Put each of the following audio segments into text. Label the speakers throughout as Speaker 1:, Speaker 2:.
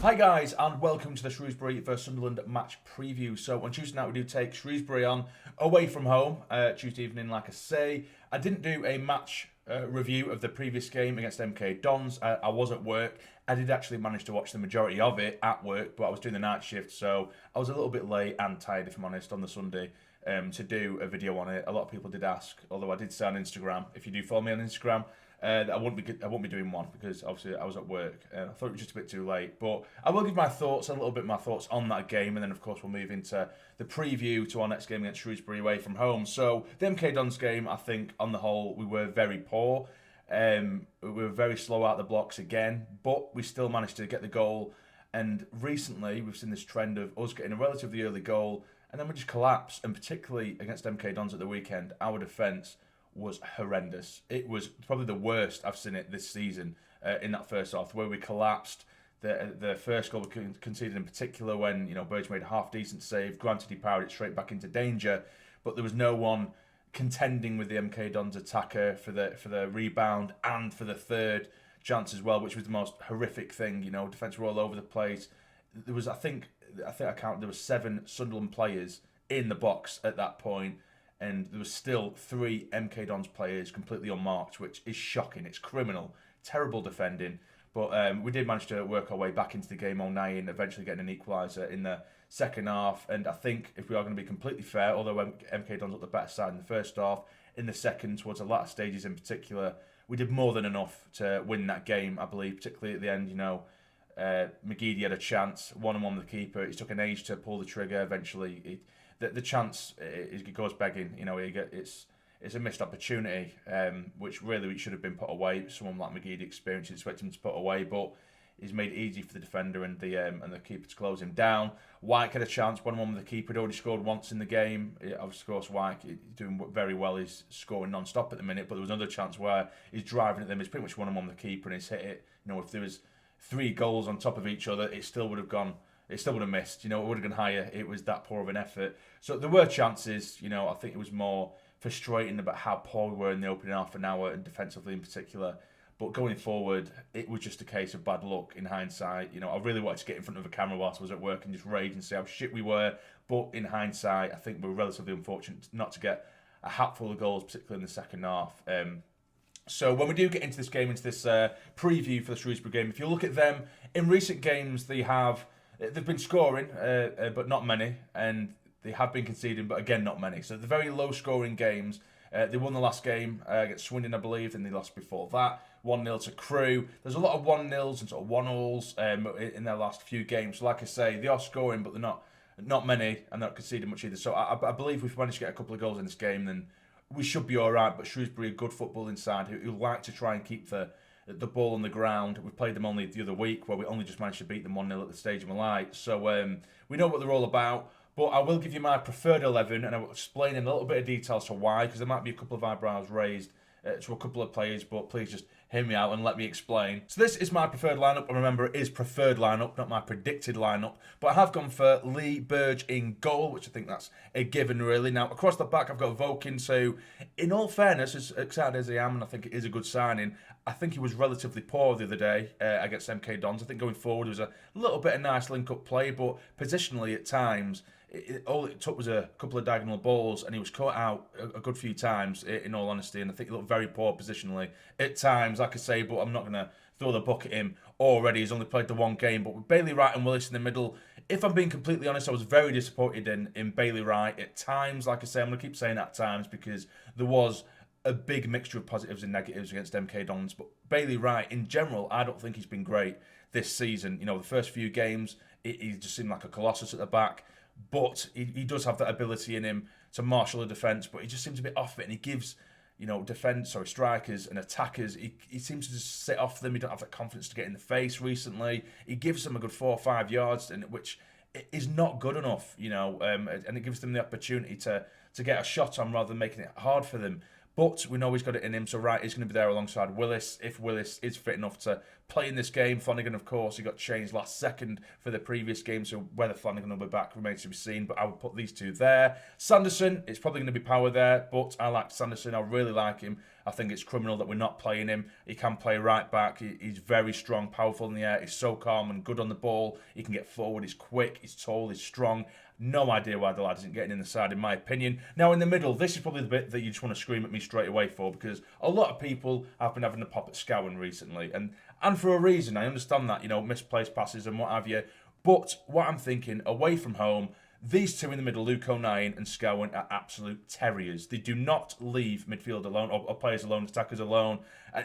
Speaker 1: Hi guys, and welcome to the Shrewsbury vs Sunderland match preview. So on Tuesday night we do take Shrewsbury on away from home, Tuesday evening like I say. I didn't do a match review of the previous game against MK Dons. I was at work. I did actually manage to watch the majority of it at work, but I was doing the night shift, so I was a little bit late and tired, if I'm honest, on the Sunday to do a video on it. A lot of people did ask, although I did say on Instagram, if you do follow me on Instagram, I won't be doing one because obviously I was at work. I thought it was just a bit too late, but I will give my thoughts, my thoughts on that game, and then of course we'll move into the preview to our next game against Shrewsbury away from home. So the MK Dons game, I think on the whole we were very poor. We were very slow out the blocks again, but we still managed to get the goal. And recently we've seen this trend of us getting a relatively early goal and then we just collapse. And particularly against MK Dons at the weekend, our defence was horrendous. It was probably the worst I've seen it this season in that first half, where we collapsed. The first goal we conceded in particular, when Burge made a half decent save. Granted, he powered it straight back into danger, but there was no one contending with the MK Dons attacker for the rebound and for the third chance as well, which was the most horrific thing. Defence were all over the place. There was, I think I counted, there were 7 Sunderland players in the box at that point. And there was still 3 MK Dons players completely unmarked, which is shocking. It's criminal. Terrible defending. But we did manage to work our way back into the game all night and eventually getting an equaliser in the second half. And I think if we are going to be completely fair, although MK Dons looked the better side in the first half, in the second, towards the latter stages in particular, we did more than enough to win that game, I believe, particularly at the end. McGeady had a chance, 1-on-1 with the keeper. It took an age to pull the trigger. Eventually, the chance it goes begging. It's a missed opportunity, which really should have been put away. Someone like McGeady experienced, you'd expect him to put away, but he's made it easy for the defender and the keeper to close him down. White had a chance, 1-on-1 with the keeper. He'd already scored once in the game. Of course, White doing very well. He's scoring non-stop at the minute, but there was another chance where he's driving at them. He's pretty much 1-on-1 with the keeper and he's hit it. If there was 3 goals on top of each other, it still would have gone. It still would have missed. It would have gone higher. It was that poor of an effort. So there were chances. I think it was more frustrating about how poor we were in the opening half an hour and defensively in particular. But going forward, it was just a case of bad luck in hindsight. I really wanted to get in front of a camera whilst I was at work and just rage and say how shit we were. But in hindsight, I think we were relatively unfortunate not to get a hatful of goals, particularly in the second half. So when we do get into this game, into this preview for the Shrewsbury game, if you look at them, in recent games they've been scoring, but not many, and they have been conceding, but again, not many. So the very low-scoring games. They won the last game against Swindon, I believe, and they lost before that. 1-0 to Crewe. There's a lot of 1-0s and sort of 1-alls in their last few games. So like I say, they are scoring, but they're not many, and they're not conceding much either. So I believe if we manage to get a couple of goals in this game, then we should be all right. But Shrewsbury, a good football inside, who like to try and keep the ball on the ground. We played them only the other week, where we only just managed to beat them 1-0 at the Stadium of Light. So we know what they're all about. But I will give you my preferred 11, and I will explain in a little bit of detail as to why, because there might be a couple of eyebrows raised to a couple of players, but please just hear me out and let me explain. So this is my preferred lineup, and remember, it is preferred lineup, not my predicted lineup. But I have gone for Lee Burge in goal, which I think that's a given, really. Now, across the back, I've got Vokins, who, in all fairness, as excited as I am, and I think it is a good signing, I think he was relatively poor the other day against MK Dons. I think going forward, it was a little bit of nice link-up play, but positionally at times, all it took was a couple of diagonal balls and he was caught out a good few times, in all honesty, and I think he looked very poor positionally at times, like I say, but I'm not going to throw the book at him already. He's only played the one game, but with Bailey Wright and Willis in the middle, if I'm being completely honest, I was very disappointed in Bailey Wright at times. Like I say, I'm going to keep saying at times because there was a big mixture of positives and negatives against MK Dons, but Bailey Wright in general, I don't think he's been great this season. The first few games, he just seemed like a colossus at the back. But he does have that ability in him to marshal a defence, but he just seems a bit off it, and he gives, strikers and attackers, he seems to just sit off them. He don't have that confidence to get in the face recently. He gives them a good 4 or 5 yards, which is not good enough, and it gives them the opportunity to get a shot on rather than making it hard for them. But we know he's got it in him, so Wright is going to be there alongside Willis. If Willis is fit enough to play in this game, Flanagan, of course, he got changed last second for the previous game, so whether Flanagan will be back remains to be seen, but I would put these two there. Sanderson, it's probably going to be Power there, but I like Sanderson. I really like him. I think it's criminal that we're not playing him. He can play right back. He's very strong, powerful in the air. He's so calm and good on the ball. He can get forward. He's quick. He's tall. He's strong. No idea why the lad isn't getting in the side, in my opinion. Now, in the middle, this is probably the bit that you just want to scream at me straight away for, because a lot of people have been having a pop at Scowen recently, and for a reason. I understand that, misplaced passes and what have you. But what I'm thinking, away from home, these two in the middle, Luke O'Nien and Scowen, are absolute terriers. They do not leave midfield alone, or players alone, attackers alone.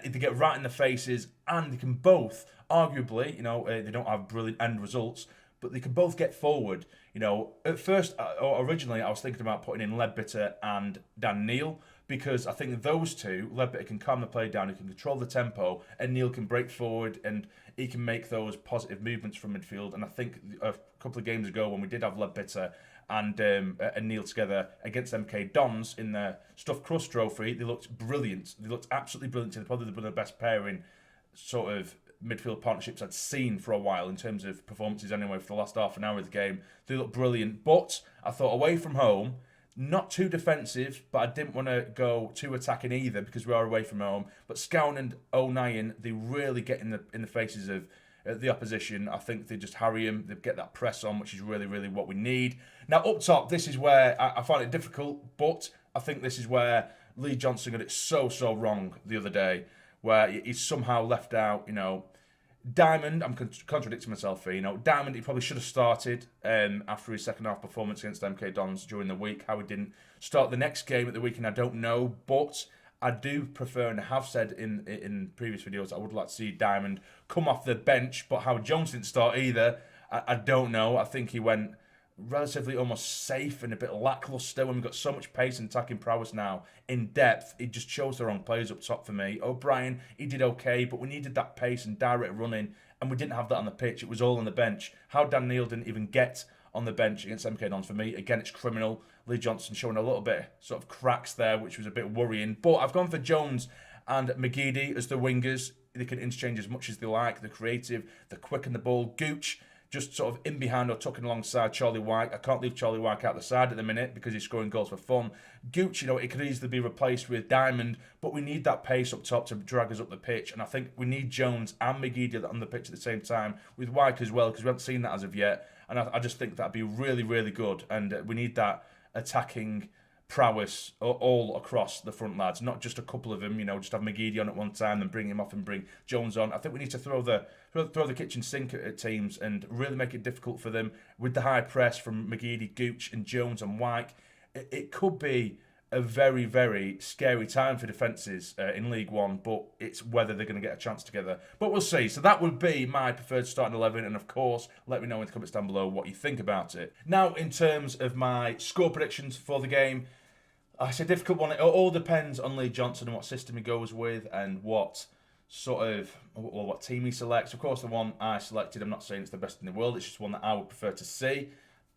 Speaker 1: They get right in the faces, and they can both, arguably, they don't have brilliant end results, but they can both get forward. At first, or originally, I was thinking about putting in Leadbitter and Dan Neil, because I think those two, Leadbitter can calm the play down, he can control the tempo, and Neil can break forward, and he can make those positive movements from midfield. And I think a couple of games ago, when we did have Leadbitter and Neil together against MK Dons in the Stuffed Crust Trophy, they looked brilliant. They looked absolutely brilliant. They're probably the best pairing sort of midfield partnerships I'd seen for a while in terms of performances anyway for the last half an hour of the game. They look brilliant, but I thought away from home, not too defensive, but I didn't want to go too attacking either because we are away from home. But Scowen and O'Nien, they really get in the faces of the opposition. I think they just harry him, they get that press on, which is really, really what we need. Now up top, this is where I find it difficult, but I think this is where Lee Johnson got it so wrong the other day, where he's somehow left out, Diamond, I'm contradicting myself here, Diamond, he probably should have started after his second half performance against MK Dons during the week. How he didn't start the next game at the weekend, I don't know, but I do prefer, and I have said in previous videos, I would like to see Diamond come off the bench, but how Jones didn't start either, I don't know. I think he went relatively almost safe and a bit lacklustre when we've got so much pace and attacking prowess now in depth. He just chose the wrong players up top for me. O'Brien, he did okay, but we needed that pace and direct running, and we didn't have that on the pitch. It was all on the bench. How Dan Neil didn't even get on the bench against MK Dons, for me, again, it's criminal. Lee Johnson showing a little bit sort of cracks there, which was a bit worrying. But I've gone for Jones and McGeady as the wingers. They can interchange as much as they like. They're creative, they're quick in the ball. Gooch, just sort of in behind or tucking alongside Charlie White. I can't leave Charlie White out the side at the minute because he's scoring goals for fun. Gooch, it could easily be replaced with Diamond, but we need that pace up top to drag us up the pitch. And I think we need Jones and McGeady on the pitch at the same time, with White as well, because we haven't seen that as of yet. And I just think that'd be really, really good. And we need that attacking prowess all across the front lads, not just a couple of them, just have McGeady on at one time, then bring him off and bring Jones on. I think we need to throw the kitchen sink at teams and really make it difficult for them with the high press from McGeady, Gooch and Jones and White. It could be a very, very scary time for defences in League One, but it's whether they're going to get a chance together. But we'll see. So that would be my preferred starting 11, and of course, let me know in the comments down below what you think about it. Now, in terms of my score predictions for the game, it's a difficult one. It all depends on Lee Johnson and what system he goes with and what what team he selects. Of course, the one I selected, I'm not saying it's the best in the world, it's just one that I would prefer to see.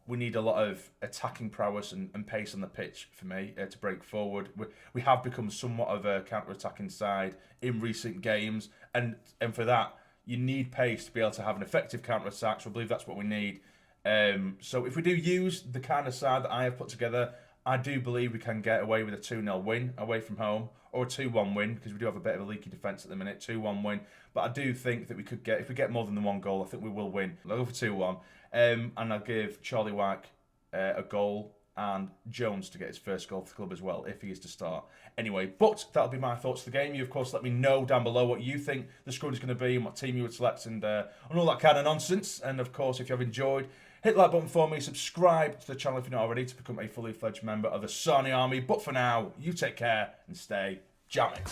Speaker 1: We need a lot of attacking prowess and pace on the pitch for me to break forward. We have become somewhat of a counter-attacking side in recent games, and for that, you need pace to be able to have an effective counter-attack, so I believe that's what we need. So if we do use the kind of side that I have put together, I do believe we can get away with a 2-0 win away from home, or a 2-1 win, because we do have a bit of a leaky defence at the minute, 2-1 win. But I do think that we could get, if we get more than the one goal, I think we will win. I'll go for 2-1. And I'll give Charlie White a goal and Jones to get his first goal for the club as well, if he is to start. Anyway, but that'll be my thoughts of the game. You, of course, let me know down below what you think the squad is going to be and what team you would select and all that kind of nonsense. And, of course, if you have enjoyed, hit the like button for me, subscribe to the channel if you're not already to become a fully fledged member of the Sarny Army. But for now, you take care and stay jamming.